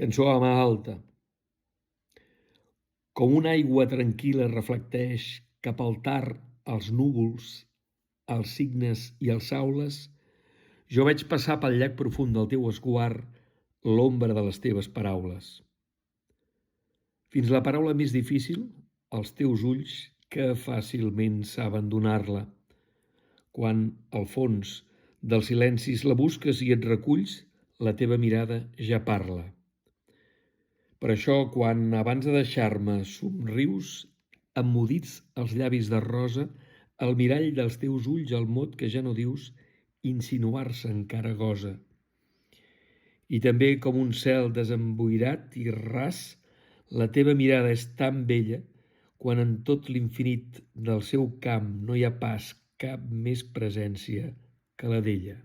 Cançó a mà alta. Com una aigua tranquil·la reflecteix cap al tard els núvols, els cignes i els saules, jo vaig passar pel llac profund del teu esguard l'ombra de les teves paraules. Fins la paraula més difícil, els teus ulls, que fàcilment saben donar-la. Quan, al fons dels silencis, la busques i et reculls, la teva mirada ja parla. Per això, quan, abans de deixar-me, somrius, emmudits els llavis de rosa, el mirall dels teus ulls, el mot que ja no dius, insinuar-se encara gosa. I també, com un cel desemboirat i ras, la teva mirada és tan bella, quan en tot l'infinit del seu camp no hi ha pas cap més presència que la d'ella.